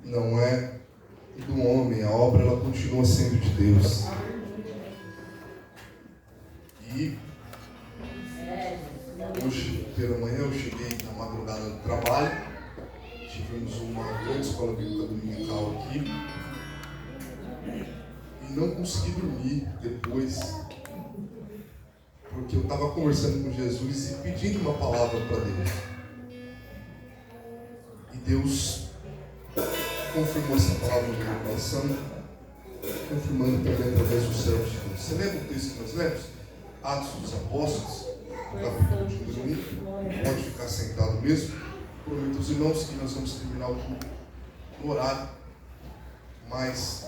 não é do homem, a obra ela continua sendo de Deus. E hoje pela manhã eu cheguei na madrugada do trabalho, tivemos uma grande escola bíblica dominical aqui e não consegui dormir depois, porque eu estava conversando com Jesus e pedindo uma palavra para Deus. E Deus confirmou essa palavra no meu coração, confirmando também através dos servos de Deus. Você lembra o texto que nós lemos? Atos dos Apóstolos, capítulo de número 1. Pode ficar sentado mesmo. Prometo aos irmãos que nós vamos terminar o culto no horário, mas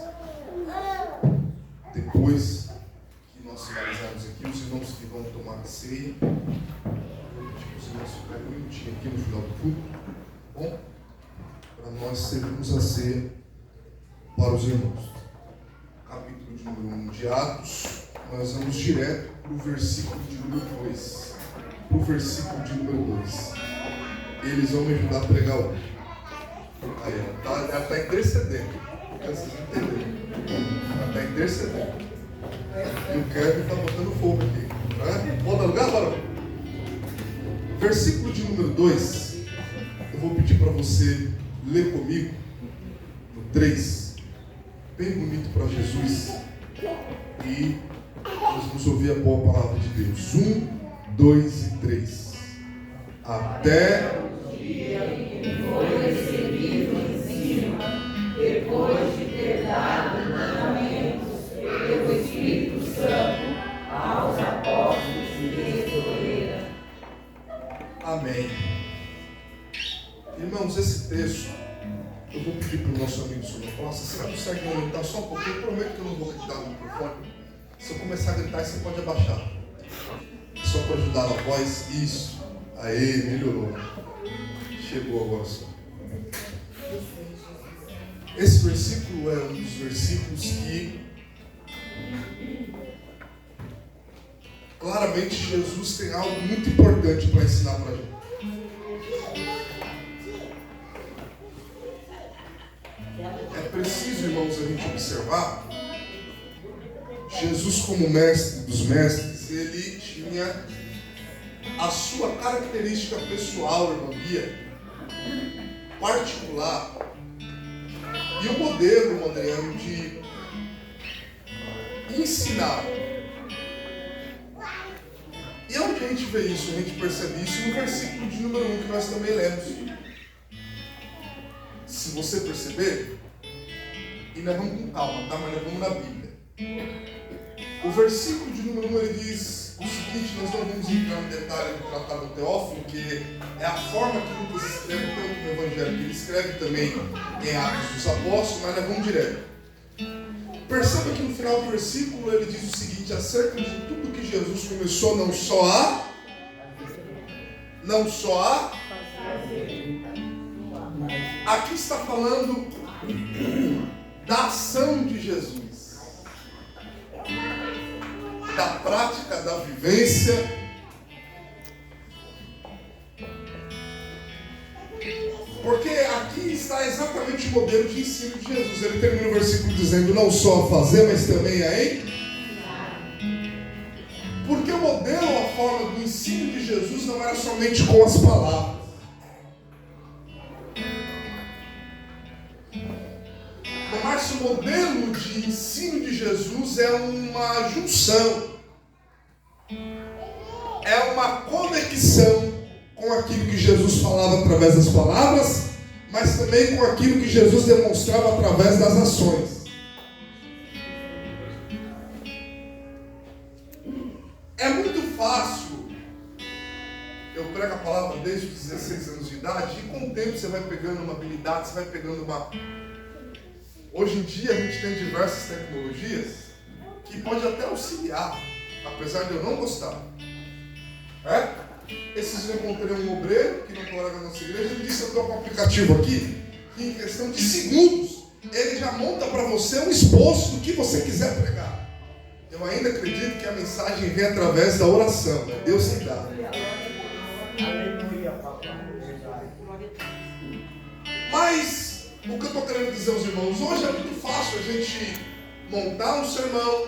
depois que nós finalizarmos aqui, os irmãos que vão tomar a ceia, eu vou pedir para os irmãos ficarem um minutinho aqui no final do culto, bom? Para nós servirmos a ceia para os irmãos. Capítulo de número 1 de Atos, nós vamos direto para o versículo de número 2. Para o versículo de número 2. Eles vão me ajudar a pregar hoje. Aí, ela está intercedendo. Vocês entenderam? Ela está intercedendo. E o Kevin está botando fogo aqui. Né? Bota lugar, varão? Versículo de número 2. Eu vou pedir para você ler comigo. No 3. Bem bonito para Jesus. E nós vamos ouvir a boa palavra de Deus. 1, 2 e 3. Até o dia em que foi recebido o ensino, depois de ter dado mandamentos pelo Espírito Santo aos apóstolos que escolheram. Amém. Irmãos, esse texto, eu vou pedir para o nosso amigo Silvio Costa, você consegue aumentar só um pouquinho? Eu prometo que eu não vou gritar no microfone. Se eu começar a gritar, você pode abaixar. Só para ajudar na voz. Isso. Aê, melhorou. Chegou agora só. Esse versículo é um dos versículos que claramente Jesus tem algo muito importante para ensinar para a gente. É preciso, irmãos, a gente observar. Jesus, como mestre dos mestres, ele tinha a sua característica pessoal, irmã Bia, particular, e o modelo, irmão Adriano, de ensinar. E onde a gente vê isso, a gente percebe isso no versículo de número 1 que nós também lemos. Se você perceber, e nós vamos com calma, tá? Mas nós vamos na Bíblia. O versículo de número 1 ele diz o seguinte, nós não vamos entrar no detalhe do tratado Teófilo, que é a forma que Lucas escreve tanto no Evangelho, que ele escreve também em Atos dos Apóstolos, mas nós vamos direto. Perceba que no final do versículo ele diz o seguinte, acerca de tudo que Jesus começou, não só a aqui está falando da ação de Jesus, da prática, da vivência. Porque aqui está exatamente o modelo de ensino de Jesus. Ele termina o versículo dizendo não só a fazer, mas também a Porque o modelo, a forma do ensino de Jesus não era somente com as palavras. Mas o modelo de ensino de Jesus é uma junção, é uma conexão com aquilo que Jesus falava através das palavras, mas também com aquilo que Jesus demonstrava através das ações. É muito fácil, eu prego a palavra desde os 16 anos de idade, e com o tempo você vai pegando uma habilidade, você vai pegando uma... Hoje em dia a gente tem diversas tecnologias que pode até auxiliar, apesar de eu não gostar. Esses dias eu encontrei um obreiro que não colega na nossa igreja, ele disse, eu estou com um aplicativo aqui, que em questão de segundos, ele já monta para você um esboço do que você quiser pregar. Eu ainda acredito que a mensagem vem através da oração, né? Deus que dá. Mas O que eu estou querendo dizer aos irmãos, hoje é muito fácil a gente montar um sermão,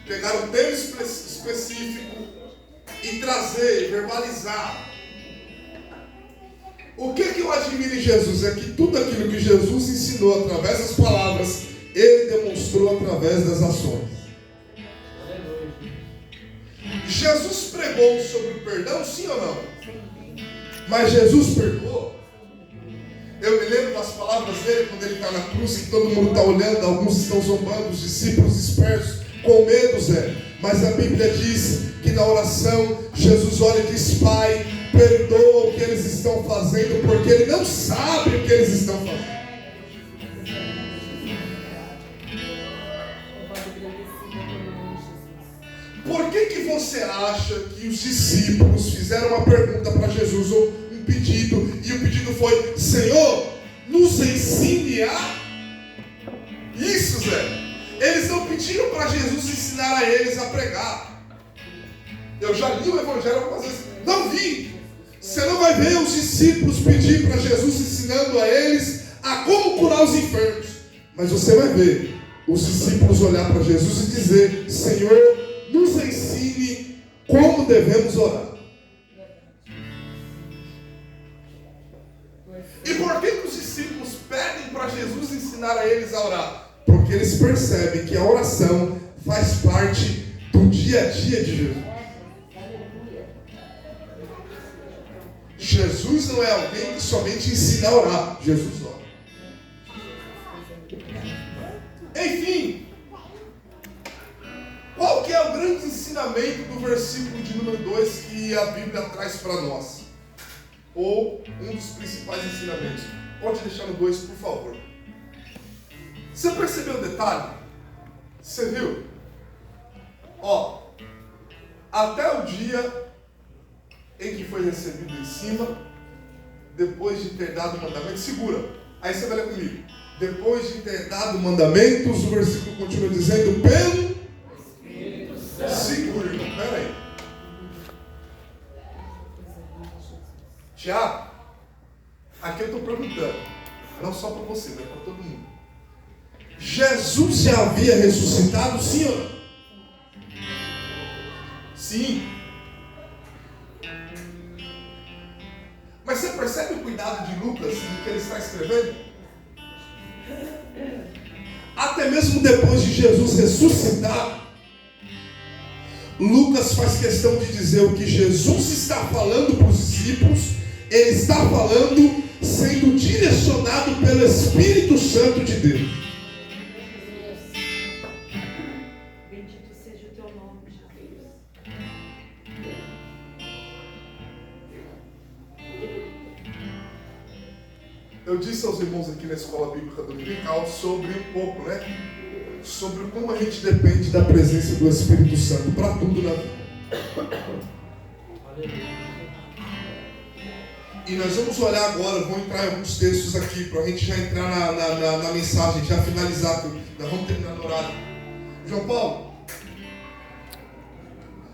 pegar um tema específico e trazer, verbalizar. O que eu admiro em Jesus é que tudo aquilo que Jesus ensinou através das palavras, Ele demonstrou através das ações. Jesus pregou sobre o perdão, sim ou não? Mas Jesus perdoou. Eu me lembro das palavras dele quando ele está na cruz, que todo mundo está olhando, alguns estão zombando, os discípulos dispersos, com medo, Zé. Mas a Bíblia diz que na oração, Jesus olha e diz: Pai, perdoa o que eles estão fazendo, porque ele não sabe o que eles estão fazendo. Por que você acha que os discípulos fizeram uma pergunta para Jesus, ou um pedido, e o pedido foi: Senhor, nos ensine a... Isso, Zé. Eles não pediram para Jesus ensinar a eles a pregar. Eu já li o Evangelho algumas vezes. Não vi. Você não vai ver os discípulos pedir para Jesus ensinando a eles a como curar os enfermos. Mas você vai ver os discípulos olhar para Jesus e dizer: Senhor, nos ensine como devemos orar. E por que os discípulos pedem para Jesus ensinar a eles a orar? Porque eles percebem que a oração faz parte do dia a dia de Jesus. Jesus não é alguém que somente ensina a orar. Jesus ora. Enfim, qual que é o grande ensinamento do versículo de número 2 que a Bíblia traz para nós? Ou um dos principais ensinamentos? Pode deixar no 2, por favor. Você percebeu o detalhe? Você viu? Ó, até o dia em que foi recebido em cima, depois de ter dado o mandamento, segura. Aí você vai ler comigo. Depois de ter dado mandamentos, o versículo continua dizendo: pelo Espírito Santo. Segura, irmão, pera aí. Tiago, aqui eu estou perguntando, não só para você, mas para todo mundo. Jesus já havia ressuscitado, sim ou não? Sim. Mas você percebe o cuidado de Lucas no que ele está escrevendo? Até mesmo depois de Jesus ressuscitar, Lucas faz questão de dizer o que Jesus está falando para os discípulos. Ele está falando sendo direcionado pelo Espírito Santo de Deus. Bendito seja o teu nome, Jesus. Eu disse aos irmãos aqui na escola bíblica dominical sobre um pouco, né? Sobre como a gente depende da presença do Espírito Santo para tudo na vida. E nós vamos olhar agora, vou entrar em alguns textos aqui para a gente já entrar na mensagem, já finalizar, nós vamos terminar no horário. João Paulo,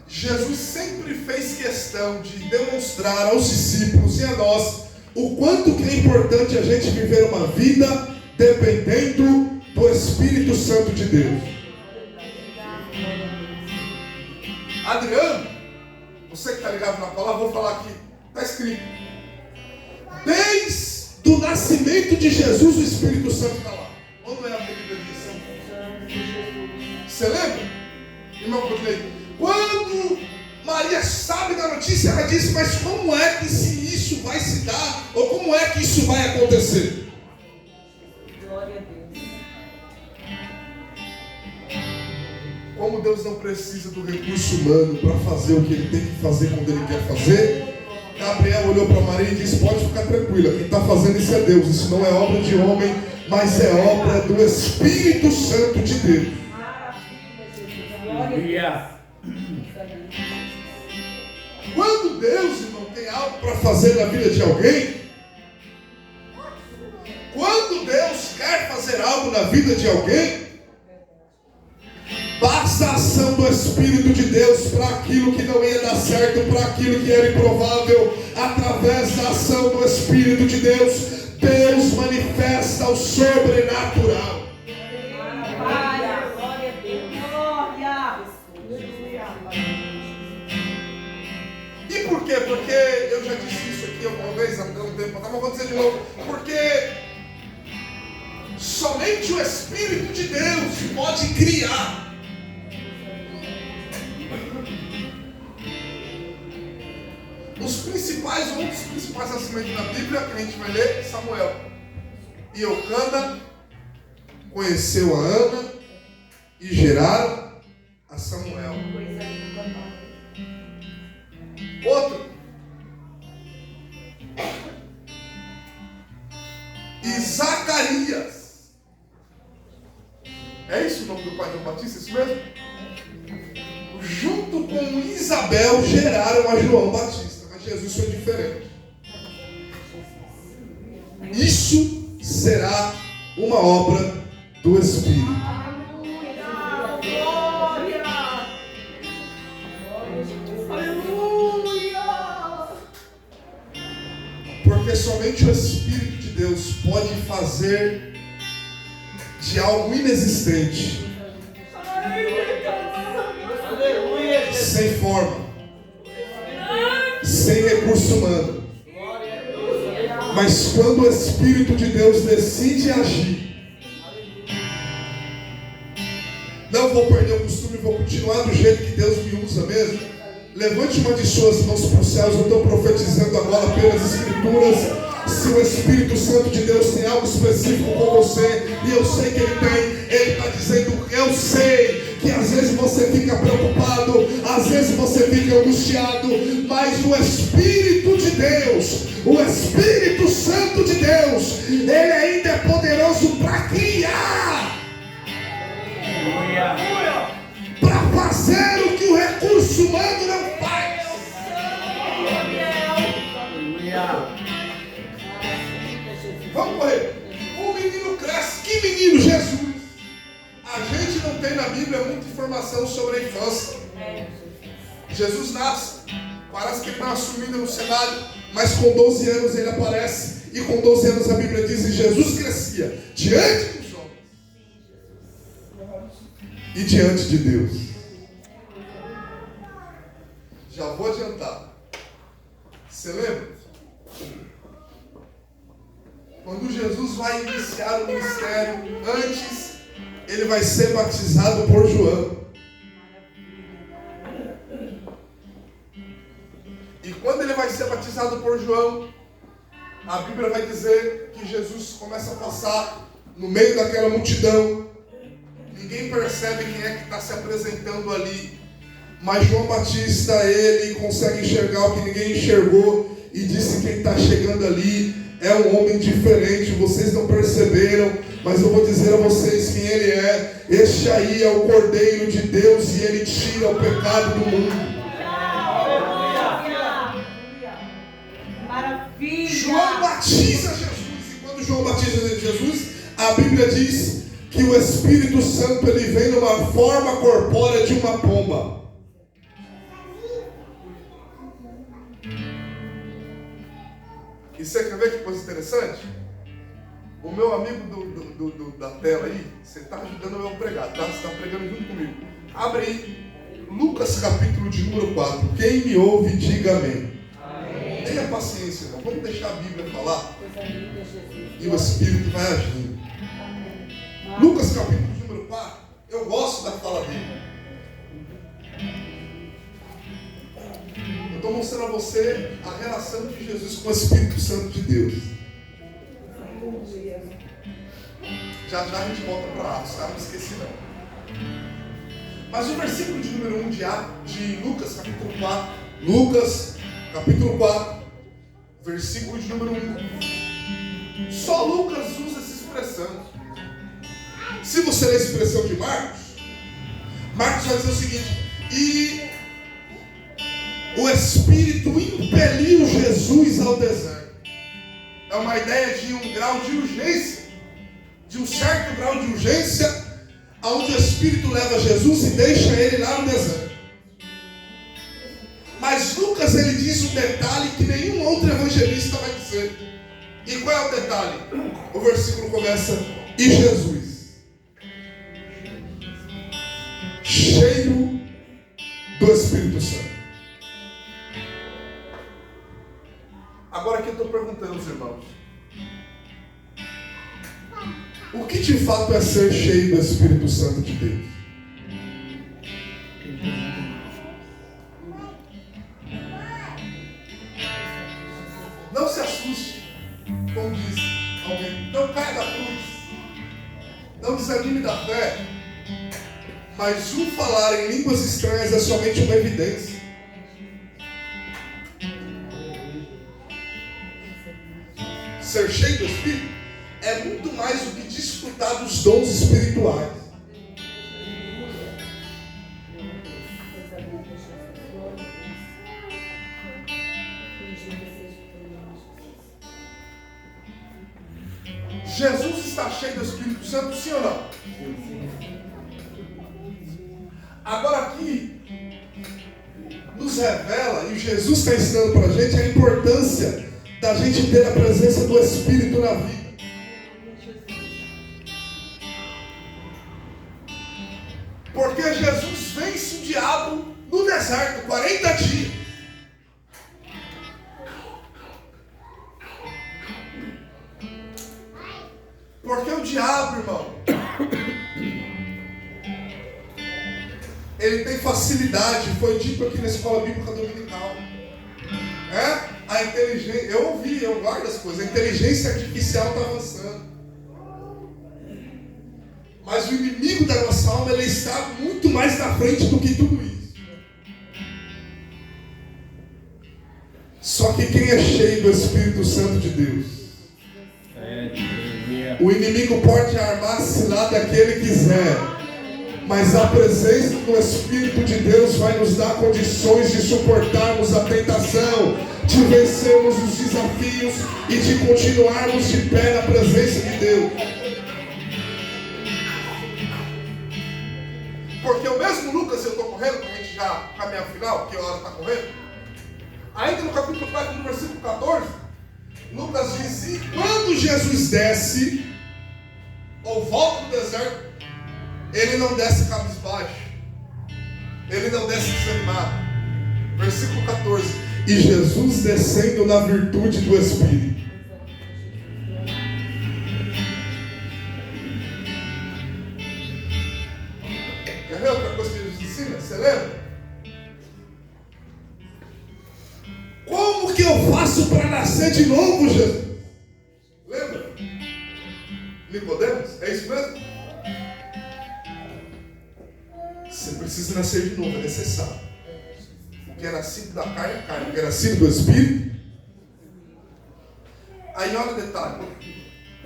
Jesus sempre fez questão de demonstrar aos discípulos e a nós o quanto que é importante a gente viver uma vida dependendo do Espírito Santo de Deus. Adriano, você que está ligado na palavra, vou falar aqui, está escrito: desde o nascimento de Jesus o Espírito Santo está lá. Ou não é a Bíblia disso? Você lembra? Irmão Rodrigo, quando Maria sabe da notícia, ela disse: mas como é que isso vai se dar? Ou como é que isso vai acontecer? Glória a Deus. Como Deus não precisa do recurso humano para fazer o que Ele tem que fazer quando Ele quer fazer, Gabriel olhou para Maria e disse: pode ficar tranquila, quem está fazendo isso é Deus. Isso não é obra de homem, mas é obra do Espírito Santo de Deus. Glória. Quando Deus, irmão, tem algo para fazer na vida de alguém, quando Deus quer fazer algo na vida de alguém, basta Basta a ação do Espírito de Deus para aquilo que não ia dar certo, para aquilo que era improvável. Através da ação do Espírito de Deus, Deus manifesta o sobrenatural. Glória a Deus. Glória. E por quê? Porque eu já disse isso aqui alguma vez há um tempo atrás, mas vou dizer de novo. Porque somente o Espírito de Deus pode criar. Um dos principais nascimentos da Bíblia que a gente vai ler, Samuel. E Eucana conheceu a Ana e geraram a Samuel. Outro. E Zacarias. É isso o nome do pai de João Batista? Isso mesmo? Junto com Isabel geraram a João Batista. Mas Jesus foi diferente. Isso será uma obra do Espírito. Porque somente o Espírito de Deus pode fazer de algo inexistente, sem forma, sem recurso humano. Mas quando o Espírito de Deus decide agir, não vou perder o costume, vou continuar do jeito que Deus me usa mesmo. Levante uma de suas mãos para os céus. Eu estou profetizando agora pelas Escrituras. Se o Espírito Santo de Deus tem algo específico com você, e eu sei que Ele tem, Ele está dizendo: eu sei que às vezes você fica preocupado, às vezes você fica angustiado, mas o Espírito de Deus, o Espírito Santo de Deus, Ele ainda é poderoso para criar, para fazer o que o recurso humano não faz. Vamos correr. O menino cresce. Que menino? Jesus. A gente não tem na Bíblia muita informação sobre a infância. Jesus nasce. Parece que ele está assumindo no cenário, mas com 12 anos ele aparece. E com 12 anos a Bíblia diz que Jesus crescia diante dos homens e diante de Deus. Já vou adiantar. Você lembra? Quando Jesus vai iniciar o ministério, antes ele vai ser batizado por João. E quando ele vai ser batizado por João, a Bíblia vai dizer que Jesus começa a passar no meio daquela multidão. Ninguém percebe quem é que está se apresentando ali. Mas João Batista, ele consegue enxergar o que ninguém enxergou e disse: quem está chegando ali é um homem diferente. Vocês não perceberam, mas eu vou dizer a vocês quem ele é. Este aí é o Cordeiro de Deus e ele tira o pecado do mundo. Maravilha. João batiza Jesus, e quando João batiza Jesus, a Bíblia diz que o Espírito Santo ele vem numa forma corpórea de uma pomba. E você quer ver que coisa interessante? O meu amigo da tela aí, você está ajudando eu a pregar, tá? Você está pregando junto comigo. Abre aí, Lucas capítulo de número 4. Quem me ouve, diga amém. Amém. Tenha paciência, irmão. Vamos deixar a Bíblia falar. E o Espírito vai agindo. Amém. Lucas capítulo de número 4. Eu gosto da fala dele. Eu estou mostrando a você a relação de Jesus com o Espírito Santo de Deus. Já a gente volta para Atos, tá? Não esqueci não. Mas o versículo de número 1 de Lucas, capítulo 4. Lucas, capítulo 4, versículo de número 1. Só Lucas usa essa expressão. Se você ler a expressão de Marcos vai dizer o seguinte: e o Espírito impeliu Jesus ao deserto. É uma ideia de um grau de urgência, de um certo grau de urgência, onde o Espírito leva Jesus e deixa ele lá no deserto. Mas Lucas, ele diz um detalhe que nenhum outro evangelista vai dizer. E qual é o detalhe? O versículo começa: e Jesus, cheio do Espírito Santo. Agora aqui eu estou perguntando aos irmãos: o que de fato é ser cheio do Espírito Santo de Deus? Não se assuste, como diz alguém, não caia da cruz, não desanime da fé, mas o falar em línguas estranhas é somente uma evidência. Ser cheio do Espírito é muito mais do que desfrutar dos dons espirituais. Jesus está cheio do Espírito Santo, sim ou não? Agora aqui nos revela, e Jesus está ensinando para a gente a importância da gente ter a presença do Espírito na vida. Porque Jesus vence o diabo no deserto, 40 dias. Porque o diabo, irmão, ele tem facilidade, foi dito aqui na escola bíblica dominical. A inteligência, eu guardo as coisas, a inteligência artificial está avançando. Mas o inimigo da nossa alma, ele está muito mais na frente do que tudo isso. Só que quem é cheio do Espírito Santo de Deus, o inimigo pode armar cilada que ele quiser, mas a presença do Espírito de Deus vai nos dar condições de suportarmos a tentação, de vencermos os desafios e de continuarmos de pé na presença de Deus. Porque o mesmo Lucas, eu estou correndo, para a gente já caminhar ao final, que a hora está correndo. Ainda no capítulo 4, no versículo 14, Lucas diz: e quando Jesus desce, ou volta do deserto, ele não desce cabisbaixo, ele não desce desanimado. Versículo 14: e Jesus descendo na virtude do Espírito. Quer ver outra coisa que Jesus ensina? Você lembra? Como que eu faço para nascer de novo, Jesus? Lembra? Nicodemos? É isso mesmo? Você precisa nascer de novo, é necessário. O que é nascido da carne é carne, o que é nascido do Espírito. Aí olha o detalhe,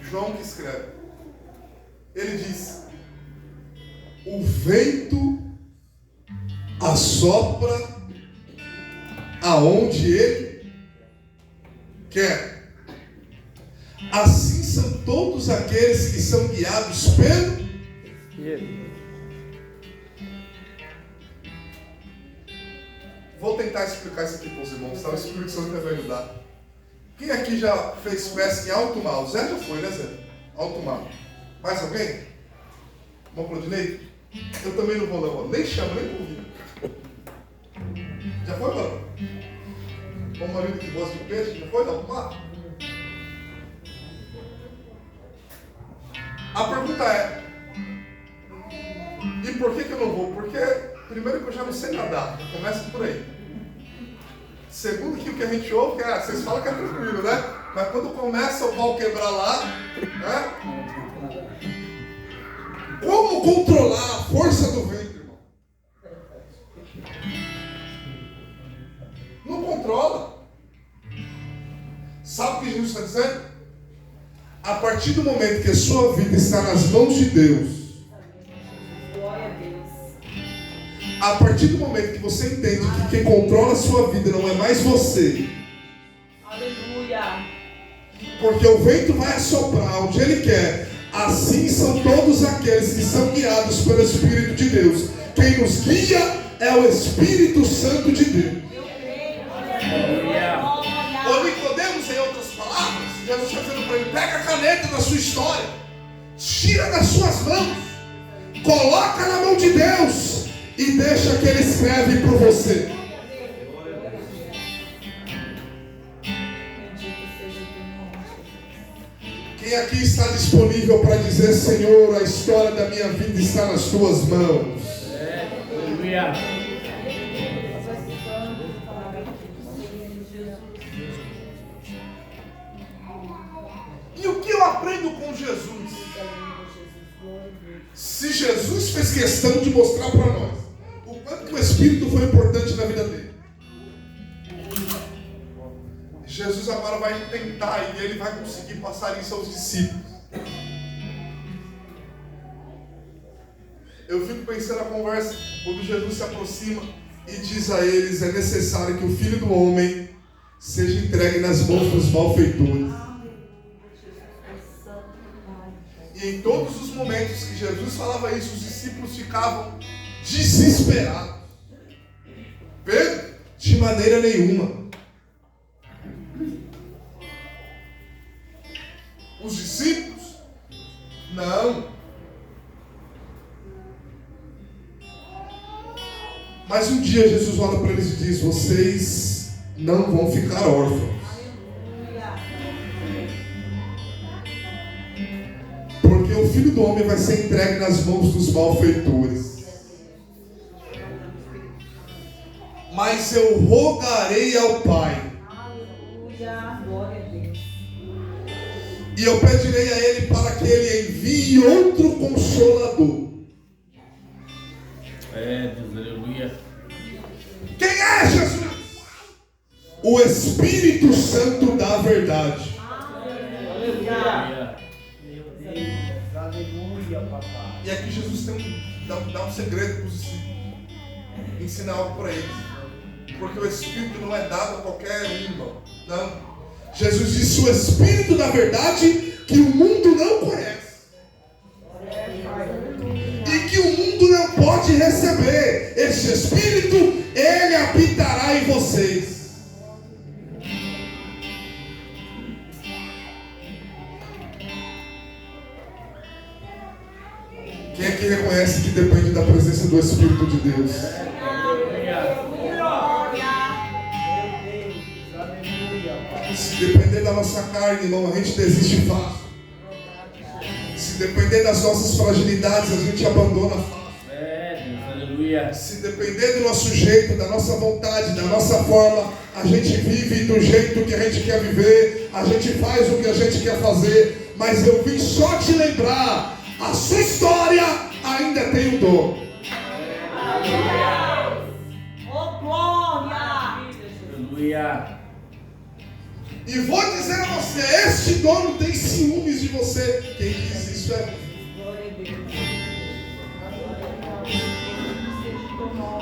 João que escreve, ele diz: o vento assopra aonde ele quer. Assim são todos aqueles que são guiados pelo Espírito. Vou tentar explicar isso aqui para os irmãos, tá? O Espírito Santo vai ajudar. Quem aqui já fez pesca em alto mar? O Zé já foi, né, Zé? Alto mar. Mais alguém? Irmão Claudinei? Eu também não vou não, nem chamo, nem convido. Já foi, mano? O marido que gosta de peixe, já foi alto mar? A pergunta é: e por que eu não vou? Porque primeiro que eu já não sei nadar, já começa por aí. Segundo que o que a gente ouve, que vocês falam que é tranquilo, né? Mas quando começa o pau quebrar lá, né? Como controlar a força do vento, irmão? Não controla. Sabe o que Jesus está dizendo? A partir do momento que a sua vida está nas mãos de Deus, a partir do momento que você entende que quem controla a sua vida não é mais você, aleluia, porque o vento vai assoprar onde ele quer, a Assim são todos aqueles que são guiados pelo Espírito de Deus. Quem nos guia é o Espírito Santo de Deus. O Nicodemos, em outras palavras, Jesus está dizendo para ele: pega a caneta da sua história, tira das suas mãos, coloca na mão de Deus e deixa que Ele escreve por você. Quem aqui está disponível para dizer: Senhor, a história da minha vida está nas tuas mãos? Aleluia. E o que eu aprendo com Jesus? Se Jesus fez questão de mostrar para nós o quanto o Espírito foi importante na vida dele, Jesus agora vai tentar e ele vai conseguir passar isso aos discípulos. Eu fico pensando na conversa quando Jesus se aproxima e diz a eles: é necessário que o Filho do Homem seja entregue nas mãos dos malfeitores. E em todos os momentos que Jesus falava isso, os discípulos ficavam desesperados. Pedro, de maneira nenhuma. Os discípulos, não. Mas um dia Jesus olha para eles e diz: vocês não vão ficar órfãos. Porque o Filho do Homem vai ser entregue nas mãos dos malfeitores. Mas eu rogarei ao Pai. E eu pedirei a Ele para que Ele envie outro Consolador. Deus, aleluia. Quem é Jesus? O Espírito Santo da verdade. Aleluia. Meu Deus, aleluia, papai. E aqui Jesus dá um segredo para os discípulos. Ensinar algo para eles. Porque o Espírito não é dado a qualquer um, não. Jesus disse: o Espírito da verdade que o mundo não conhece. E que o mundo não pode receber. Esse Espírito, Ele habitará em vocês. Quem aqui reconhece que depende da presença do Espírito de Deus? Se depender da nossa carne, irmão, a gente desiste fácil. Se depender das nossas fragilidades, a gente abandona fácil. Deus, aleluia. Se depender do nosso jeito, da nossa vontade, da nossa forma, a gente vive do jeito que a gente quer viver, a gente faz o que a gente quer fazer. Mas eu vim só te lembrar: a sua história ainda tem um dom. Oh, glória! Aleluia. E vou dizer a você: este dono tem ciúmes de você. Quem diz isso é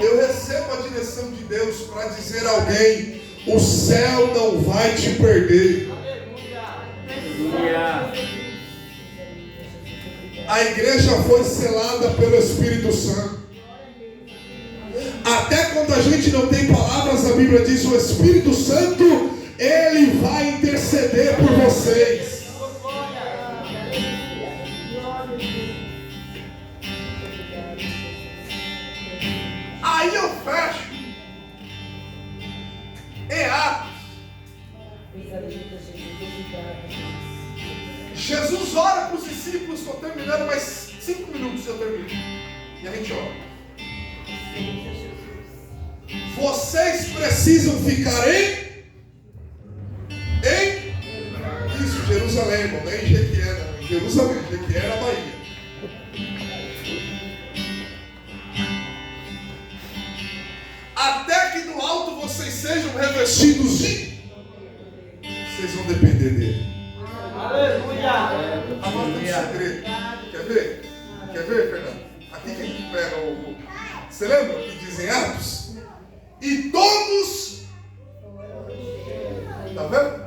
eu recebo a direção de Deus para dizer a alguém: o céu não vai te perder. Aleluia. A igreja foi selada pelo Espírito Santo. Até quando a gente não tem palavras, a Bíblia diz: o Espírito Santo, Ele vai interceder por vocês. Aí eu fecho em Atos. Jesus ora para os discípulos. Estou terminando, mais 5 minutos eu termino. E a gente ora. Vocês precisam ficar em isso, Jerusalém, irmão, não é em Jequié, não. Em Jerusalém, Jequié na Bahia. Até que do alto vocês sejam revestidos de. Vocês vão depender dele. Aleluia! Agora tem um segredo. Quer ver? Quer ver, Fernando? Aqui que a gente pega o. Você lembra o que dizem Atos? E todos. Tá vendo?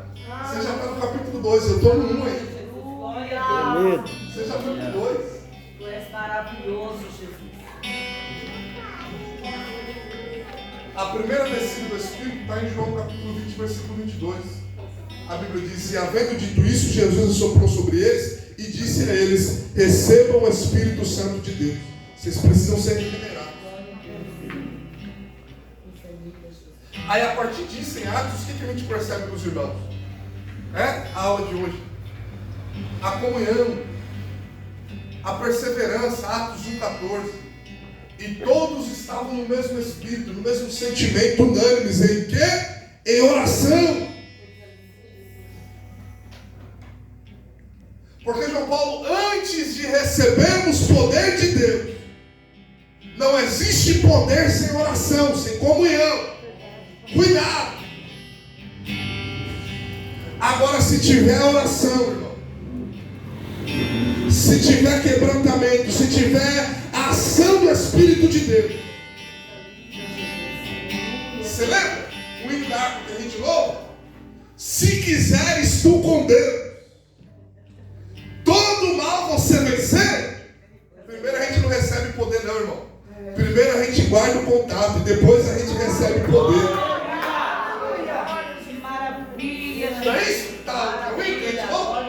Você já está no capítulo 2, eu estou no 1 aí. Você já foi A primeira descida do Espírito está em João capítulo 20, versículo 22. A Bíblia diz: e havendo dito isso, Jesus assoprou sobre eles e disse a eles: recebam o Espírito Santo de Deus. Vocês precisam ser regenerados. Aí a partir disso, em Atos, o que a gente percebe dos irmãos? A aula de hoje. A comunhão, a perseverança, Atos 1,14. E todos estavam no mesmo espírito, no mesmo sentimento, unânimes em quê? Em oração. Porque João Paulo, antes de recebermos poder de Deus, não existe poder sem oração, sem comunhão. Cuidado. Agora, se tiver oração, irmão, se tiver quebrantamento, se tiver a ação do Espírito de Deus, você lembra o hino da harpa que a gente louva? Se quiseres tu com Deus todo mal você vencer, primeiro a gente não recebe poder não, irmão. Primeiro a gente guarda o contato e depois a gente recebe poder. Não é isso? Tá ruim que a gente louva?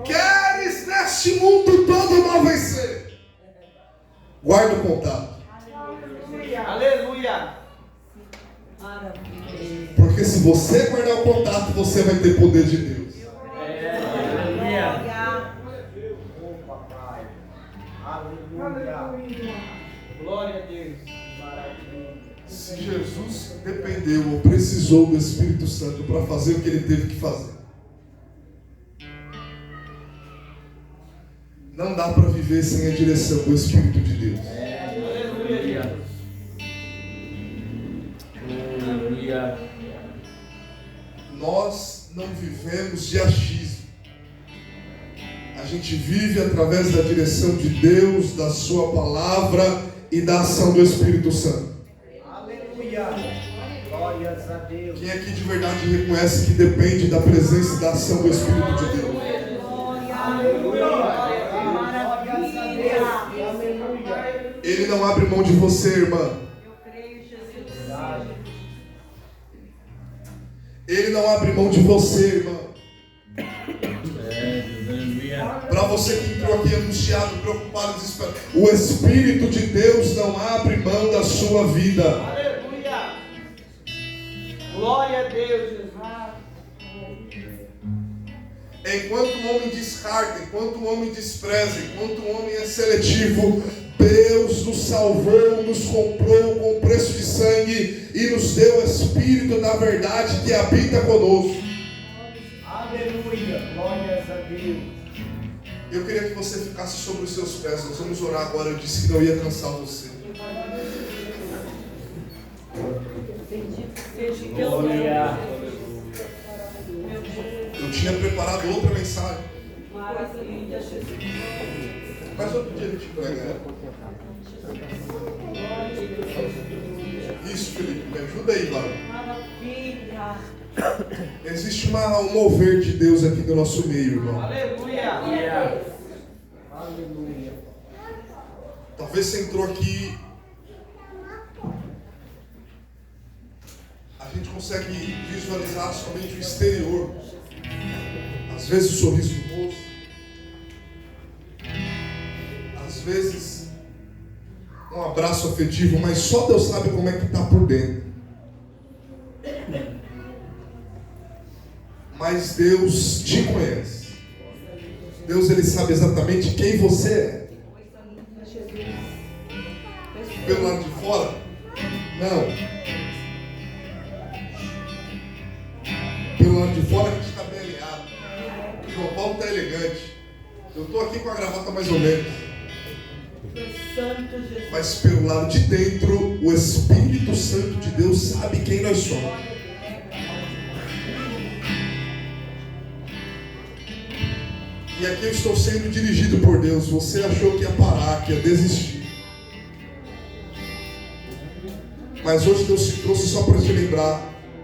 Queres neste mundo todo mal vencer? Guarda o contato. Aleluia. Porque se você guardar o contato, você vai ter poder de Deus. Aleluia. Aleluia. Glória a Deus. Se Jesus dependeu ou precisou do Espírito Santo para fazer o que ele teve que fazer, não dá para viver sem a direção do Espírito de Deus. Aleluia. Aleluia. Nós não vivemos de achismo. A gente vive através da direção de Deus, da sua palavra e da ação do Espírito Santo. Aleluia. Glórias a Deus. Quem aqui de verdade reconhece que depende da presença e da ação do Espírito de Deus? Ele não abre mão de você, irmã. Ele não abre mão de você, irmão. Para você que entrou aqui angustiado, preocupado, desesperado, o Espírito de Deus não abre mão da sua vida. Aleluia. Glória a Deus, Jesus. Enquanto o homem descarta, enquanto o homem despreza, enquanto o homem é seletivo, Deus nos salvou, nos comprou com preço de sangue e nos deu o Espírito da verdade que habita conosco. Aleluia, glórias a Deus. Eu queria que você ficasse sobre os seus pés. Nós vamos orar agora. Eu disse que não ia cansar você. Glória. Eu tinha preparado outra mensagem, mas outro dia a gente prega ela. Isso, Felipe, me ajuda aí, Laura. Existe um mover de Deus aqui no nosso meio, irmão. Aleluia. Aleluia. Talvez você entrou aqui, a gente consegue visualizar somente o exterior, às vezes o sorriso do rosto, às vezes um abraço afetivo, mas só Deus sabe como é que está por dentro. Mas Deus te conhece. Deus, Ele sabe exatamente quem você é. Pelo lado de fora? Não. Pelo lado de fora a gente está bem alinhado. O João Paulo está elegante. Eu estou aqui com a gravata mais ou menos. Mas pelo lado de dentro, o Espírito Santo de Deus sabe quem nós somos. E aqui eu estou sendo dirigido por Deus. Você achou que ia parar, que ia desistir. Mas hoje Deus te trouxe só para te lembrar: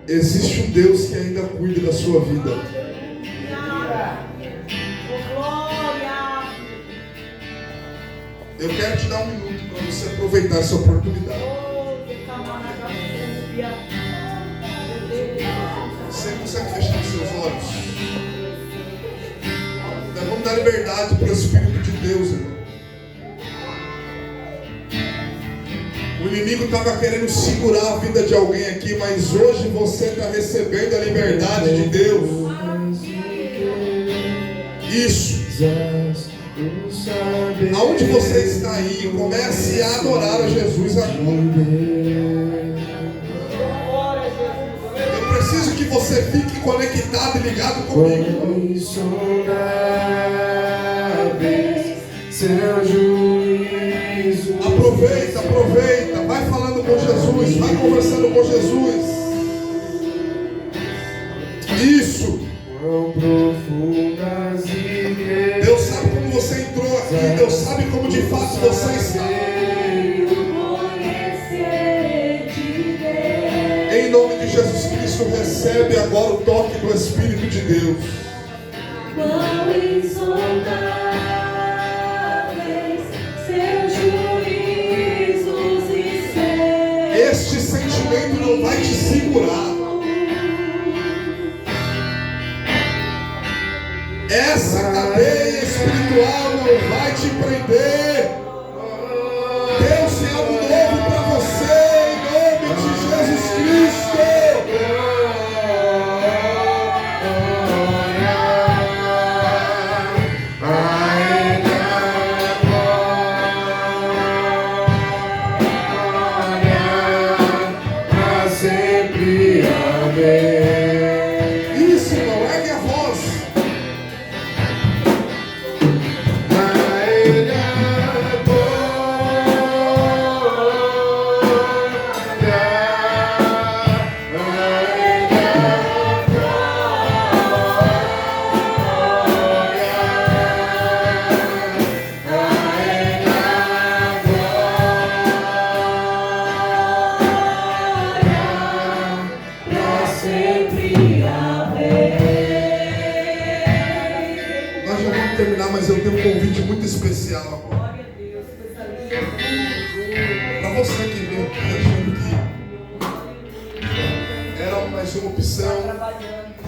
existe um Deus que ainda cuida da sua vida. Eu quero te dar um minuto para você aproveitar essa oportunidade. Você consegue fechar os seus olhos? Nós vamos dar liberdade para o Espírito de Deus, irmão. O inimigo estava querendo segurar a vida de alguém aqui, mas hoje você está recebendo a liberdade de Deus. Isso. Aonde você está aí, comece a adorar a Jesus agora. Eu preciso que você fique conectado e ligado comigo. Aproveita, aproveita. Vai falando com Jesus, vai conversando com Jesus. Isso. Deus sabe como você entrou aqui. Deus sabe como de fato você está. Em nome de Jesus Cristo, recebe agora o toque do Espírito de Deus. Quão insondáveis seus juízos e seus. Este sentimento não vai te segurar. Essa cadeia espiritual não vai te prender. Deus tem algo novo para você, em nome de Jesus Cristo. Isso, irmão, ergue a voz. Nós já vamos terminar, mas eu tenho um convite muito especial agora. Para você que veio aqui achando que era mais uma opção,